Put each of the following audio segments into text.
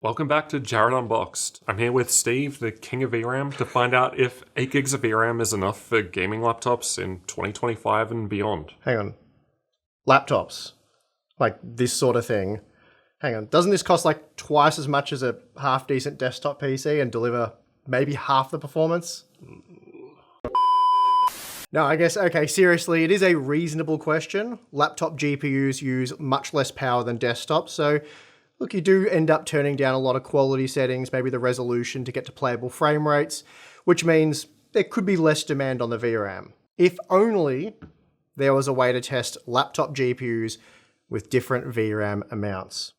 Welcome back to Jared Unboxed. I'm here with Steve, the king of VRAM, to find out if 8 gigs of VRAM is enough for gaming laptops in 2025 and beyond. Hang on. Laptops. Like this sort of thing. Hang on. Doesn't this cost like twice as much as a half-decent desktop PC and deliver maybe half the performance? No, I guess, okay, seriously, it is a reasonable question. Laptop GPUs use much less power than desktops, so look, you do end up turning down a lot of quality settings, maybe the resolution to get to playable frame rates, which means there could be less demand on the VRAM. If only there was a way to test laptop GPUs with different VRAM amounts.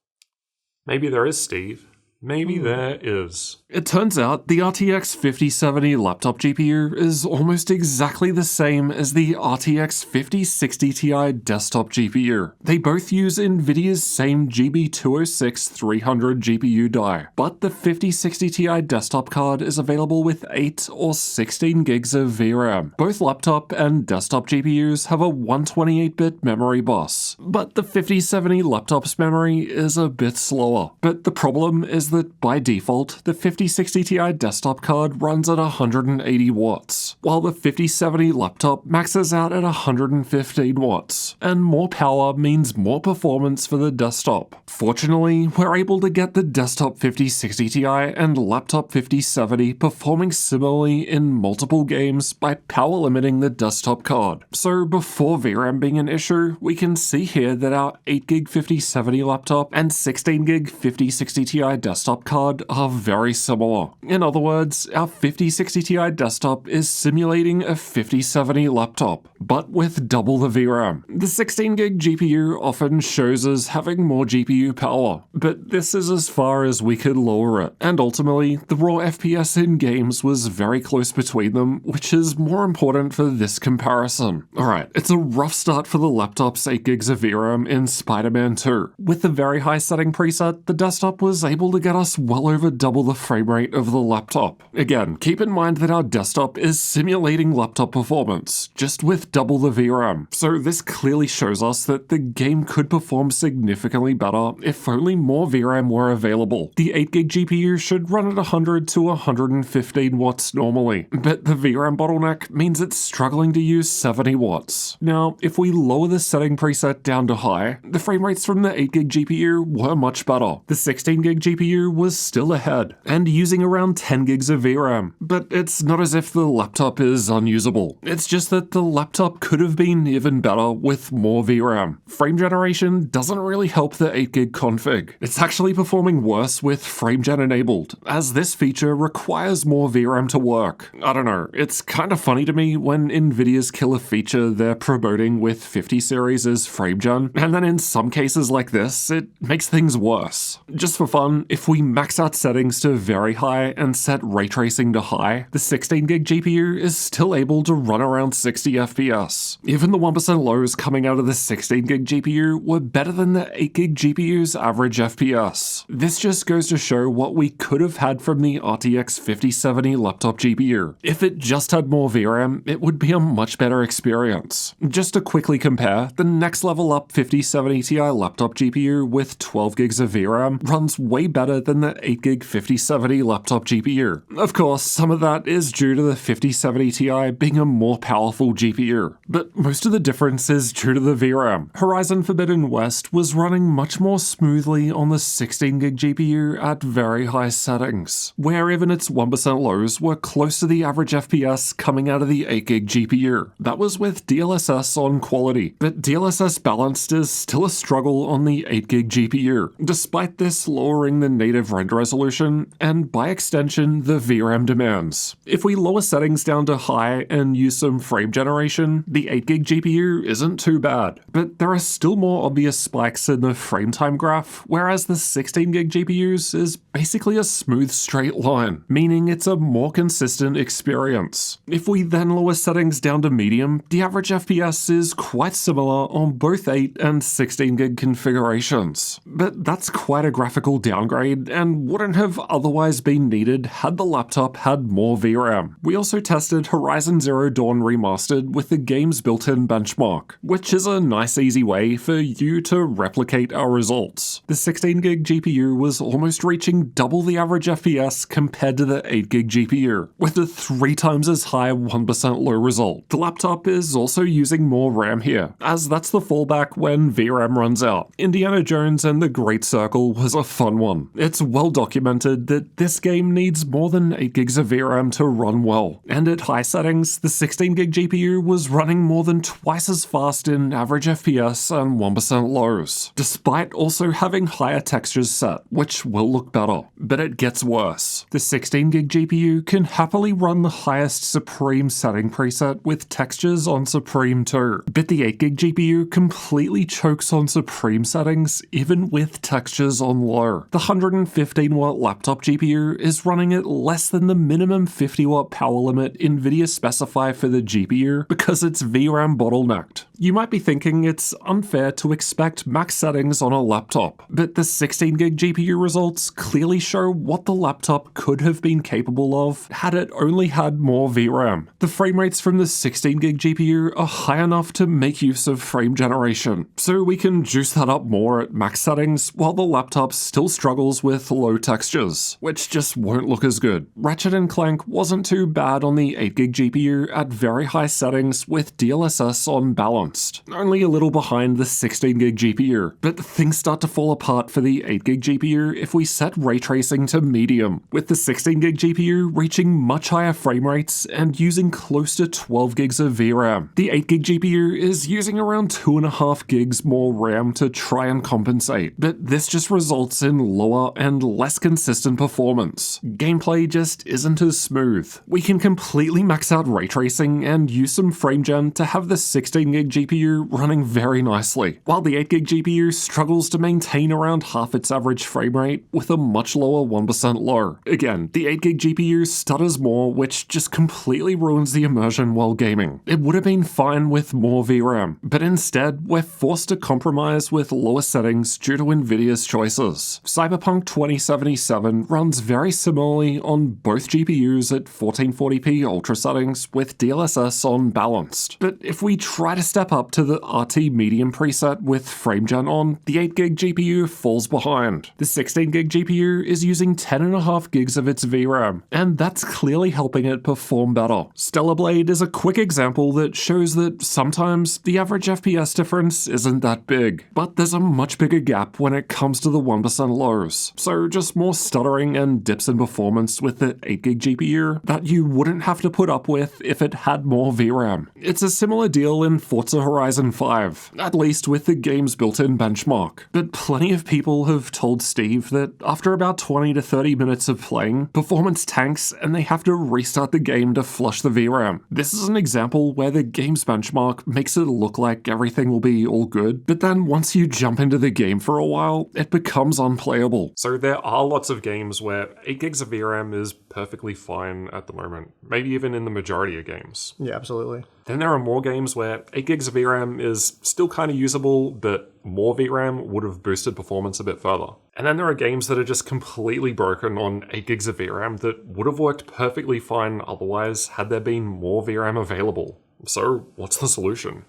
Maybe there is, Steve. Maybe there is. It turns out the RTX 5070 laptop GPU is almost exactly the same as the RTX 5060 Ti desktop GPU. They both use Nvidia's same GB206-300 GPU die, but the 5060 Ti desktop card is available with 8 or 16 gigs of VRAM. Both laptop and desktop GPUs have a 128-bit memory bus, but the 5070 laptop's memory is a bit slower. But the problem is that by default, the 5060 Ti desktop card runs at 180 watts, while the 5070 laptop maxes out at 115 watts, and more power means more performance for the desktop. Fortunately, we're able to get the desktop 5060 Ti and laptop 5070 performing similarly in multiple games by power limiting the desktop card. So before VRAM being an issue, we can see here that our 8GB 5070 laptop and 16GB 5060 Ti desktop card are very similar. In other words, our 5060 Ti desktop is simulating a 5070 laptop, but with double the VRAM. The 16GB GPU often shows us having more GPU power, but this is as far as we could lower it, and ultimately, the raw FPS in games was very close between them, which is more important for this comparison. Alright, it's a rough start for the laptop's 8GB of VRAM in Spider-Man 2. With the very high setting preset, the desktop was able to get us well over double the frame rate of the laptop. Again, keep in mind that our desktop is simulating laptop performance, just with double the VRAM, so this clearly shows us that the game could perform significantly better if only more VRAM were available. The 8GB GPU should run at 100 to 115 watts normally, but the VRAM bottleneck means it's struggling to use 70 watts. Now, if we lower the setting preset down to high, the frame rates from the 8GB GPU were much better. The 16GB GPU was still ahead, and using around 10 gigs of VRAM, but it's not as if the laptop is unusable. It's just that the laptop could have been even better with more VRAM. Frame generation doesn't really help the 8GB config. It's actually performing worse with FrameGen enabled, as this feature requires more VRAM to work. I don't know, it's kind of funny to me when Nvidia's killer feature they're promoting with 50 series is FrameGen, and then in some cases like this, it makes things worse. Just for fun, if we max out settings to very high and set ray tracing to high, the 16GB GPU is still able to run around 60 FPS. Even the 1% lows coming out of the 16GB GPU were better than the 8GB GPU's average FPS. This just goes to show what we could have had from the RTX 5070 laptop GPU. If it just had more VRAM, it would be a much better experience. Just to quickly compare, the next level up 5070 Ti laptop GPU with 12 gigs of VRAM runs way better than the 8GB 5070 laptop GPU. Of course, some of that is due to the 5070 Ti being a more powerful GPU, but most of the difference is due to the VRAM. Horizon Forbidden West was running much more smoothly on the 16GB GPU at very high settings, where even its 1% lows were close to the average FPS coming out of the 8GB GPU. That was with DLSS on quality, but DLSS balanced is still a struggle on the 8GB GPU, despite this lowering the native render resolution, and by extension, the VRAM demands. If we lower settings down to high and use some frame generation, the 8GB GPU isn't too bad, but there are still more obvious spikes in the frame time graph, whereas the 16GB GPU's is basically a smooth straight line, meaning it's a more consistent experience. If we then lower settings down to medium, the average FPS is quite similar on both 8 and 16GB configurations. But that's quite a graphical downgrade upgrade and wouldn't have otherwise been needed had the laptop had more VRAM. We also tested Horizon Zero Dawn Remastered with the game's built-in benchmark, which is a nice easy way for you to replicate our results. The 16GB GPU was almost reaching double the average FPS compared to the 8GB GPU, with a 3 times as high 1% low result. The laptop is also using more RAM here, as that's the fallback when VRAM runs out. Indiana Jones and the Great Circle was a fun one. It's well documented that this game needs more than 8GB of VRAM to run well, and at high settings, the 16GB GPU was running more than twice as fast in average FPS and 1% lows, despite also having higher textures set, which will look better. But it gets worse. The 16GB GPU can happily run the highest Supreme setting preset with textures on Supreme too, but the 8GB GPU completely chokes on Supreme settings even with textures on low. The 115W laptop GPU is running at less than the minimum 50W power limit Nvidia specify for the GPU because it's VRAM bottlenecked. You might be thinking it's unfair to expect max settings on a laptop, but the 16GB GPU results clearly show what the laptop could have been capable of had it only had more VRAM. The frame rates from the 16GB GPU are high enough to make use of frame generation, so we can juice that up more at max settings while the laptop still struggles with low textures, which just won't look as good. Ratchet and Clank wasn't too bad on the 8GB GPU at very high settings with DLSS on balance. Only a little behind the 16GB GPU, but things start to fall apart for the 8GB GPU if we set ray tracing to medium, with the 16GB GPU reaching much higher frame rates and using close to 12GB of VRAM. The 8GB GPU is using around 2.5GB more RAM to try and compensate, but this just results in lower and less consistent performance. Gameplay just isn't as smooth. We can completely max out ray tracing and use some frame gen to have the 16GB GPU running very nicely, while the 8GB GPU struggles to maintain around half its average frame rate with a much lower 1% low. Again, the 8GB GPU stutters more, which just completely ruins the immersion while gaming. It would have been fine with more VRAM, but instead we're forced to compromise with lower settings due to Nvidia's choices. Cyberpunk 2077 runs very similarly on both GPUs at 1440p ultra settings with DLSS on balanced, but if we try to step up to the RT medium preset with FrameGen on, the 8GB GPU falls behind. The 16GB GPU is using 10.5GB of its VRAM, and that's clearly helping it perform better. Stellar Blade is a quick example that shows that sometimes the average FPS difference isn't that big, but there's a much bigger gap when it comes to the 1% lows. So just more stuttering and dips in performance with the 8GB GPU that you wouldn't have to put up with if it had more VRAM. It's a similar deal in Forza Horizon 5, at least with the game's built-in benchmark. But plenty of people have told Steve that after about 20 to 30 minutes of playing, performance tanks and they have to restart the game to flush the VRAM. This is an example where the game's benchmark makes it look like everything will be all good, but then once you jump into the game for a while, it becomes unplayable. So there are lots of games where 8GB of VRAM is perfectly fine at the moment, maybe even in the majority of games. Yeah, absolutely. Then there are more games where 8GB of VRAM is still kind of usable, but more VRAM would have boosted performance a bit further. And then there are games that are just completely broken on 8GB of VRAM that would have worked perfectly fine otherwise had there been more VRAM available. So what's the solution?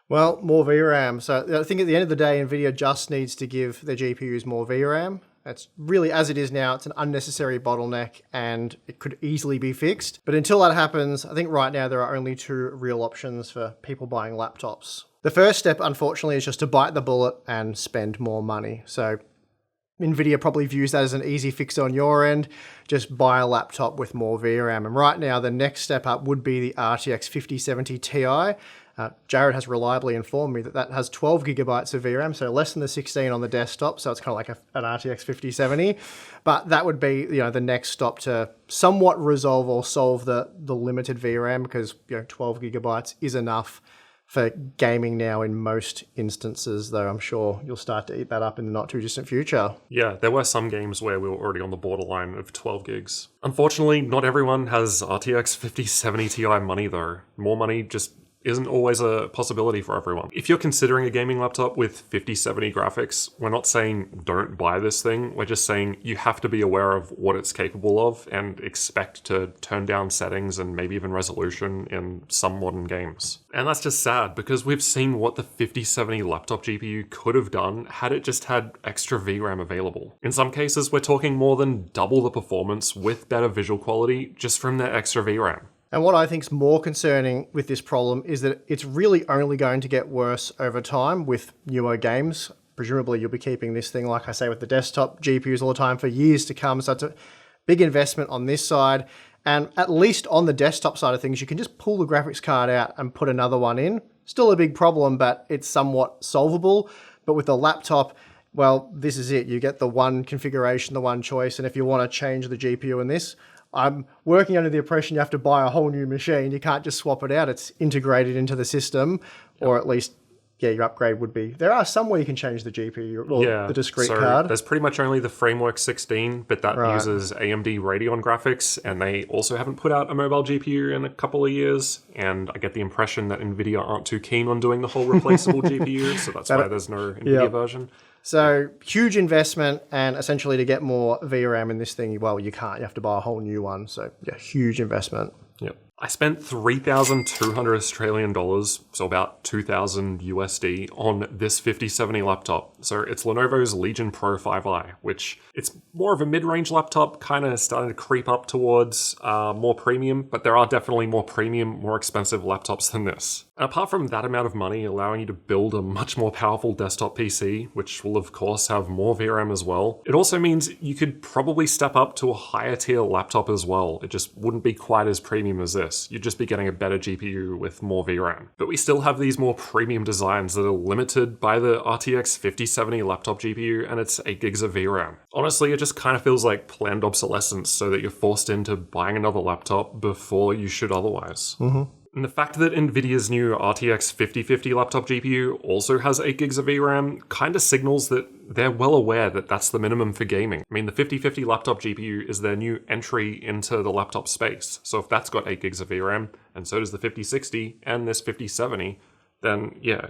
Well, more VRAM. So I think at the end of the day, Nvidia just needs to give their GPUs more VRAM. That's really, as it is now, it's an unnecessary bottleneck and it could easily be fixed. But until that happens, I think right now there are only two real options for people buying laptops. The first step, unfortunately, is just to bite the bullet and spend more money. So Nvidia probably views that as an easy fix on your end. Just buy a laptop with more VRAM. And right now, the next step up would be the RTX 5070 Ti. Jarrod has reliably informed me that that has 12GB of VRAM, so less than the 16 on the desktop, so it's kind of like an RTX 5070. But that would be, the next stop to somewhat resolve or solve the limited VRAM, because 12GB is enough for gaming now in most instances, though I'm sure you'll start to eat that up in the not too distant future. Yeah, there were some games where we were already on the borderline of 12GB. Unfortunately, not everyone has RTX 5070 Ti money though. More money just isn't always a possibility for everyone. If you're considering a gaming laptop with 5070 graphics, we're not saying don't buy this thing. We're just saying you have to be aware of what it's capable of and expect to turn down settings and maybe even resolution in some modern games. And that's just sad because we've seen what the 5070 laptop GPU could have done had it just had extra VRAM available. In some cases, we're talking more than double the performance with better visual quality just from that extra VRAM. And what I think is more concerning with this problem is that it's really only going to get worse over time with newer games. Presumably you'll be keeping this thing, like I say, with the desktop GPUs all the time for years to come. So it's a big investment on this side. And at least on the desktop side of things, you can just pull the graphics card out and put another one in. Still a big problem, but it's somewhat solvable. But with the laptop, well, this is it. You get the one configuration, the one choice. And if you want to change the GPU in this, I'm working under the impression you have to buy a whole new machine. You can't just swap it out. It's integrated into the system, or at least, yeah, your upgrade would be. There are some way you can change the GPU or the discrete card. There's pretty much only the Framework 16, but that uses AMD Radeon graphics, and they also haven't put out a mobile GPU in a couple of years. And I get the impression that Nvidia aren't too keen on doing the whole replaceable GPU, so that's why there's no Nvidia version. So huge investment, and essentially to get more VRAM in this thing, well, you can't. You have to buy a whole new one. So yeah, huge investment. Yep. I spent 3,200 Australian dollars, so about 2,000 USD, on this 5070 laptop. So it's Lenovo's Legion Pro 5i, which it's more of a mid-range laptop, kind of starting to creep up towards more premium, but there are definitely more premium, more expensive laptops than this. And apart from that amount of money allowing you to build a much more powerful desktop PC, which will of course have more VRAM as well, it also means you could probably step up to a higher tier laptop as well. It just wouldn't be quite as premium as this. You'd just be getting a better GPU with more VRAM. But we still have these more premium designs that are limited by the RTX 5070 laptop GPU and its 8 gigs of VRAM. Honestly, it just kind of feels like planned obsolescence so that you're forced into buying another laptop before you should otherwise. And the fact that Nvidia's new RTX 5050 laptop GPU also has 8 gigs of VRAM kind of signals that they're well aware that that's the minimum for gaming. I mean, the 5050 laptop GPU is their new entry into the laptop space. So if that's got 8 gigs of VRAM, and so does the 5060 and this 5070, then yeah,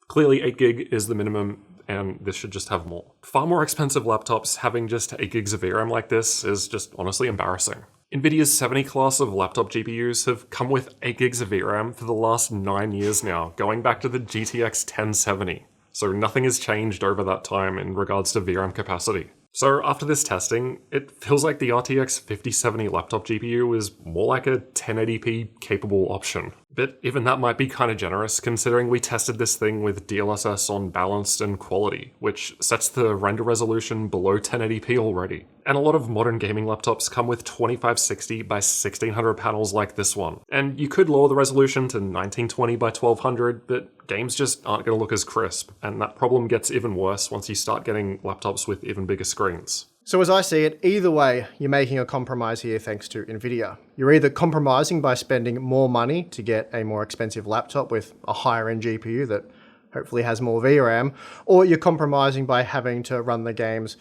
clearly 8 gig is the minimum, and this should just have more. Far more expensive laptops having just 8 gigs of VRAM like this is just honestly embarrassing. Nvidia's 70 class of laptop GPUs have come with 8 gigs of VRAM for the last 9 years now, going back to the GTX 1070. So nothing has changed over that time in regards to VRAM capacity. So after this testing, it feels like the RTX 5070 laptop GPU is more like a 1080p capable option. But even that might be kind of generous, considering we tested this thing with DLSS on balanced and quality, which sets the render resolution below 1080p already. And a lot of modern gaming laptops come with 2560 by 1600 panels like this one. And you could lower the resolution to 1920 by 1200, but games just aren't going to look as crisp, and that problem gets even worse once you start getting laptops with even bigger screens. So as I see it, either way, you're making a compromise here thanks to Nvidia. You're either compromising by spending more money to get a more expensive laptop with a higher end GPU that hopefully has more VRAM, or you're compromising by having to run the games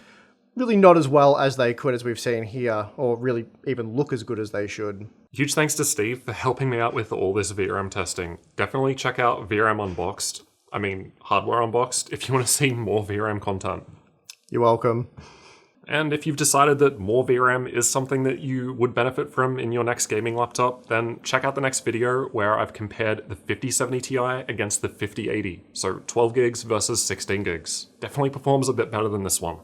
really not as well as they could, as we've seen here, or really even look as good as they should. Huge thanks to Steve for helping me out with all this VRAM testing. Definitely check out VRAM Unboxed. I mean, Hardware Unboxed, if you want to see more VRAM content. You're welcome. And if you've decided that more VRAM is something that you would benefit from in your next gaming laptop, then check out the next video where I've compared the 5070 Ti against the 5080. So 12 gigs versus 16 gigs. Definitely performs a bit better than this one.